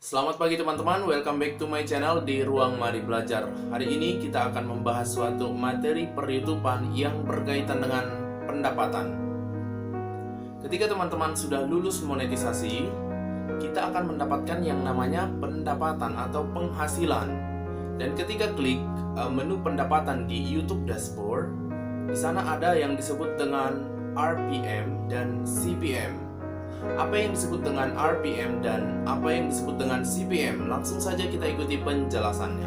Selamat pagi teman-teman, welcome back to my channel di Ruang Mari Belajar. Hari ini kita akan membahas suatu materi per-YouTubean yang berkaitan dengan pendapatan. Ketika teman-teman sudah lulus monetisasi, kita akan mendapatkan yang namanya pendapatan atau penghasilan. Dan ketika klik menu pendapatan di YouTube Dashboard, di sana ada yang disebut dengan RPM dan CPM. Apa yang disebut dengan RPM dan apa yang disebut dengan CPM? Langsung saja kita ikuti penjelasannya.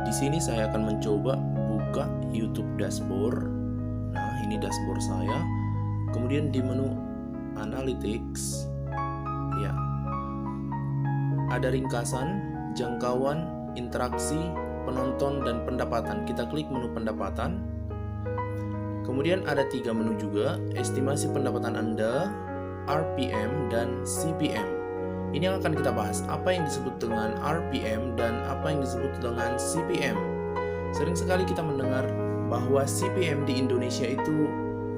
Di sini saya akan mencoba buka YouTube Dashboard. Nah, ini dashboard saya. Kemudian di menu Analytics, ya, ada ringkasan, jangkauan, interaksi, penonton, dan pendapatan. Kita klik menu pendapatan. Kemudian ada 3 menu juga, estimasi pendapatan Anda, RPM, dan CPM. Ini yang akan kita bahas, apa yang disebut dengan RPM dan apa yang disebut dengan CPM. Sering sekali kita mendengar bahwa CPM di Indonesia itu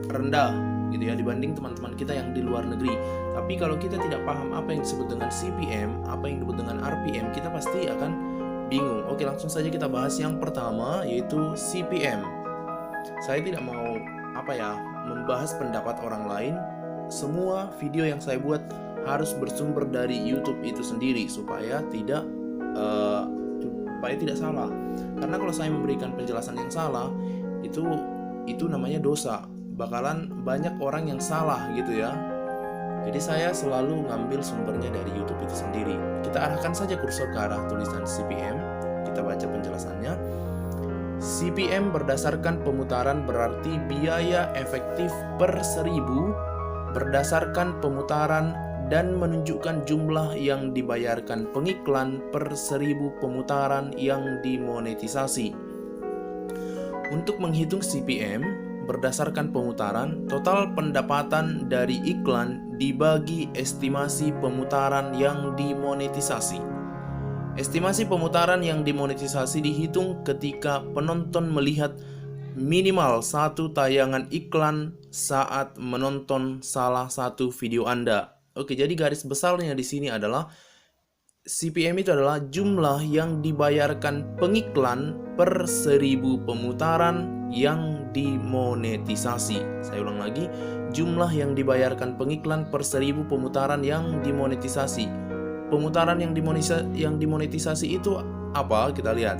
rendah gitu ya dibanding teman-teman kita yang di luar negeri. Tapi kalau kita tidak paham apa yang disebut dengan CPM, apa yang disebut dengan RPM, kita pasti akan bingung. Oke, langsung saja kita bahas yang pertama, yaitu CPM. Saya tidak mau membahas pendapat orang lain. Semua video yang saya buat harus bersumber dari YouTube itu sendiri supaya tidak salah. Karena kalau saya memberikan penjelasan yang salah, itu namanya dosa. Bakalan banyak orang yang salah gitu ya. Jadi saya selalu ngambil sumbernya dari YouTube itu sendiri. Kita arahkan saja kursor ke arah tulisan CPM. Kita baca penjelasannya. CPM berdasarkan pemutaran berarti biaya efektif per 1000 berdasarkan pemutaran dan menunjukkan jumlah yang dibayarkan pengiklan per 1000 pemutaran yang dimonetisasi. Untuk menghitung CPM berdasarkan pemutaran, total pendapatan dari iklan dibagi estimasi pemutaran yang dimonetisasi. Estimasi pemutaran yang dimonetisasi dihitung ketika penonton melihat minimal 1 tayangan iklan saat menonton salah satu video Anda. Oke, jadi garis besarnya di sini adalah CPM itu adalah jumlah yang dibayarkan pengiklan per 1000 pemutaran yang dimonetisasi. Saya ulang lagi, jumlah yang dibayarkan pengiklan per 1000 pemutaran yang dimonetisasi. Pemutaran yang dimonetisasi itu apa? Kita lihat.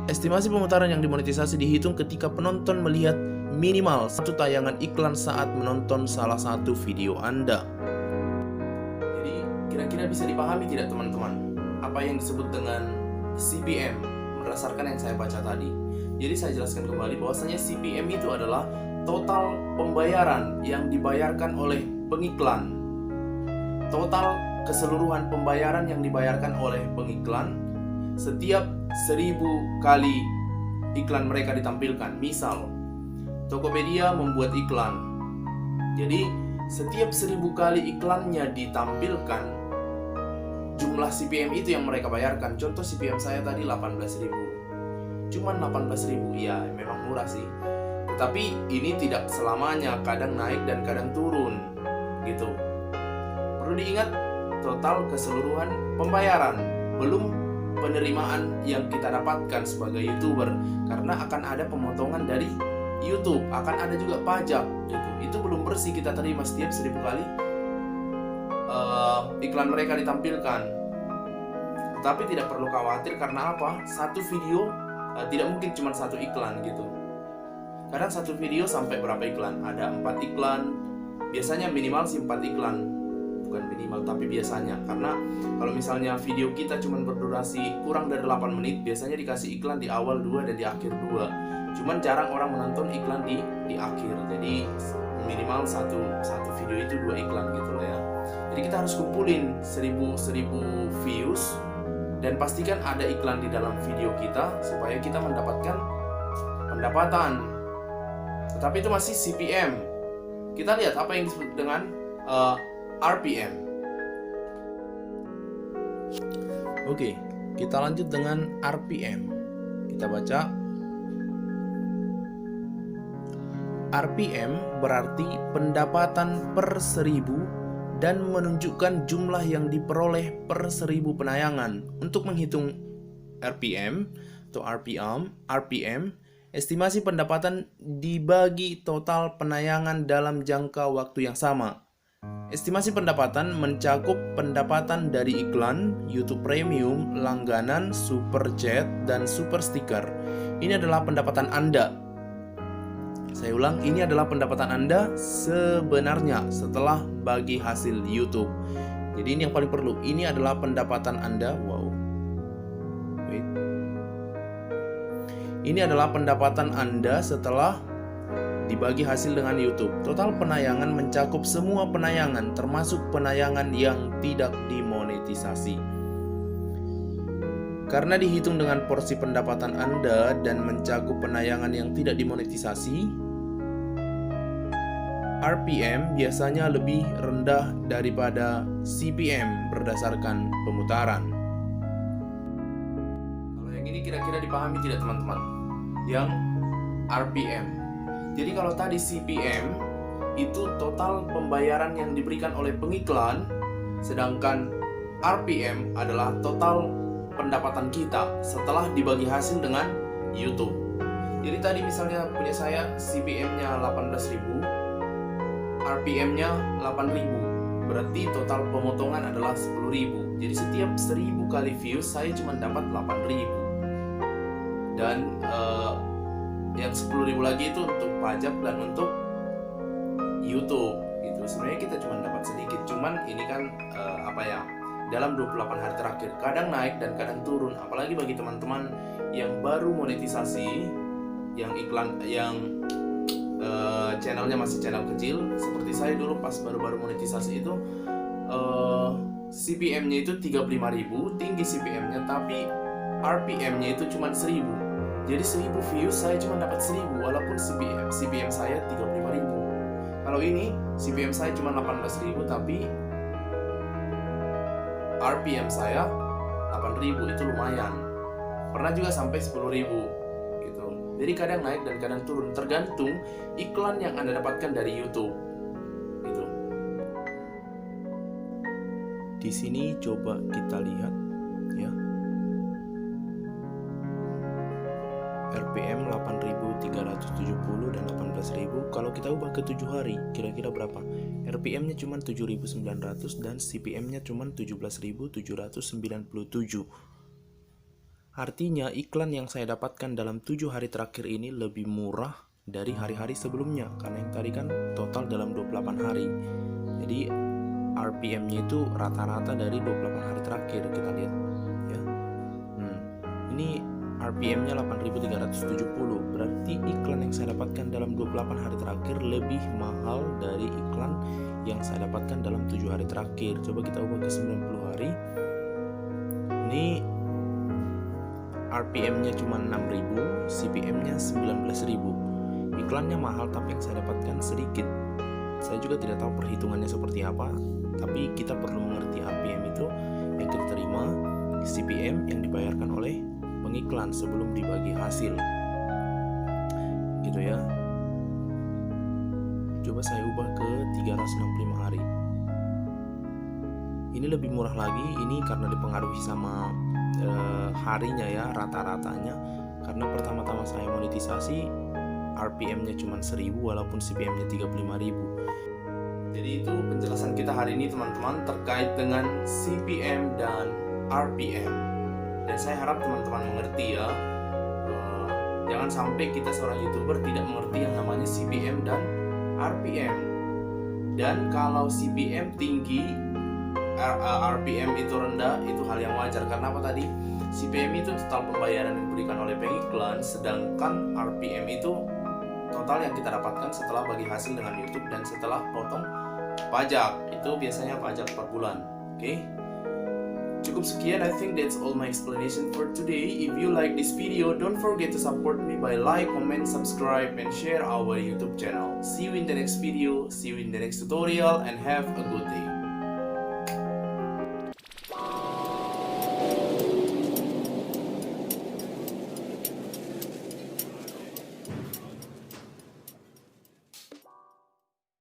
Estimasi pemutaran yang dimonetisasi dihitung ketika penonton melihat minimal 1 tayangan iklan saat menonton salah satu video Anda. Jadi, kira-kira bisa dipahami tidak teman-teman? Apa yang disebut dengan CPM berdasarkan yang saya baca tadi? Jadi saya jelaskan kembali bahwasanya CPM itu adalah total pembayaran yang dibayarkan oleh pengiklan. Total keseluruhan pembayaran yang dibayarkan oleh pengiklan setiap 1000 kali iklan mereka ditampilkan. Misal, Tokopedia membuat iklan. Jadi, setiap 1000 kali iklannya ditampilkan, jumlah CPM itu yang mereka bayarkan. Contoh CPM saya tadi 18.000. Cuman 18.000, ya memang murah sih. Tetapi ini tidak selamanya, kadang naik dan kadang turun gitu. Perlu diingat, total keseluruhan pembayaran, belum penerimaan yang kita dapatkan sebagai YouTuber, karena akan ada pemotongan dari YouTube, akan ada juga pajak gitu. Itu belum bersih kita terima setiap 1000 kali iklan mereka ditampilkan. Tapi tidak perlu khawatir, karena apa? Satu video tidak mungkin cuma 1 iklan gitu. Kadang satu video sampai berapa iklan? Ada 4 iklan. Biasanya minimal sih 4 iklan. Bukan minimal, tapi biasanya. Karena kalau misalnya video kita cuma berdurasi kurang dari 8 menit, biasanya dikasih iklan di awal 2 dan di akhir 2. Cuman jarang orang menonton iklan di akhir. Jadi minimal satu video itu 2 iklan gitu loh ya. Jadi kita harus kumpulin 1000 views dan pastikan ada iklan di dalam video kita supaya kita mendapatkan pendapatan. Tetapi itu masih CPM. Kita lihat apa yang disebut dengan RPM. Oke, kita lanjut dengan RPM. Kita baca. RPM berarti pendapatan per 1000 dan menunjukkan jumlah yang diperoleh per 1000 penayangan. Untuk menghitung RPM atau RPM, estimasi pendapatan dibagi total penayangan dalam jangka waktu yang sama. Estimasi pendapatan mencakup pendapatan dari iklan, YouTube Premium, langganan, Super Chat, dan Super Sticker. Ini adalah pendapatan Anda. Saya ulang, ini adalah pendapatan Anda sebenarnya setelah bagi hasil YouTube. Jadi ini yang paling perlu. Ini adalah pendapatan Anda. Wait. Ini adalah pendapatan Anda setelah dibagi hasil dengan YouTube. Total penayangan mencakup semua penayangan, termasuk penayangan yang tidak dimonetisasi. Karena dihitung dengan porsi pendapatan Anda dan mencakup penayangan yang tidak dimonetisasi, RPM biasanya lebih rendah daripada CPM berdasarkan pemutaran. Kalau yang ini kira-kira dipahami tidak teman-teman? Yang RPM. Jadi kalau tadi CPM itu total pembayaran yang diberikan oleh pengiklan, sedangkan RPM adalah total pendapatan kita setelah dibagi hasil dengan YouTube. Jadi tadi misalnya punya saya CPM-nya 18.000, RPM-nya 8.000, berarti total pemotongan adalah 10.000. Jadi setiap 1.000 kali views saya cuma dapat 8.000. Dan yang 10.000 lagi itu untuk pajak dan untuk YouTube. Gitu. Sebenarnya kita cuma dapat sedikit, cuman ini kan dalam 28 hari terakhir kadang naik dan kadang turun. Apalagi bagi teman-teman yang baru monetisasi, yang iklan, yang channelnya masih channel kecil seperti saya dulu pas baru-baru monetisasi itu, CPM-nya itu 35.000, tinggi CPM-nya, tapi RPM-nya itu cuma 1.000. Jadi 1.000 views saya cuma dapat 1.000 walaupun CPM saya 35.000. Kalau ini CPM saya cuma 18.000 tapi RPM saya 8.000, itu lumayan. Pernah juga sampai 10.000. Jadi kadang naik dan kadang turun, tergantung iklan yang Anda dapatkan dari YouTube. Gitu. Di sini coba kita lihat ya. RPM 8.370 dan 18.000. Kalau kita ubah ke 7 hari, kira-kira berapa? RPM-nya cuma 7.900 dan CPM-nya cuma 17.797. Artinya iklan yang saya dapatkan dalam 7 hari terakhir ini lebih murah dari hari-hari sebelumnya, karena yang tadi kan total dalam 28 hari. Jadi RPM-nya itu rata-rata dari 28 hari terakhir, kita lihat ya. Ini RPM-nya 8.370, berarti iklan yang saya dapatkan dalam 28 hari terakhir lebih mahal dari iklan yang saya dapatkan dalam 7 hari terakhir. Coba kita ubah ke 90 hari. Ini RPM-nya cuma 6.000, CPM-nya 19.000. Iklannya mahal tapi yang saya dapatkan sedikit. Saya juga tidak tahu perhitungannya seperti apa, tapi kita perlu mengerti RPM itu yang kita terima, CPM yang dibayarkan oleh pengiklan sebelum dibagi hasil. Gitu ya. Coba saya ubah ke 365 hari. Ini lebih murah lagi, ini karena dipengaruhi sama harinya ya, rata-ratanya. Karena pertama-tama saya monetisasi RPM-nya cuma 1.000 walaupun CPM-nya 35.000. Jadi itu penjelasan kita hari ini teman-teman terkait dengan CPM dan RPM. Dan saya harap teman-teman mengerti ya. Jangan sampai kita seorang YouTuber tidak mengerti yang namanya CPM dan RPM. Dan kalau CPM tinggi, RPM itu rendah, itu hal yang wajar. Karena apa tadi? CPM itu total pembayaran yang diberikan oleh pengiklan, sedangkan RPM itu total yang kita dapatkan setelah bagi hasil dengan YouTube dan setelah potong pajak. Itu biasanya pajak per bulan. Oke? Cukup sekian, I think that's all my explanation for today. If you like this video, don't forget to support me by like, comment, subscribe, and share our YouTube channel. See you in the next video, see you in the next tutorial, and have a good day.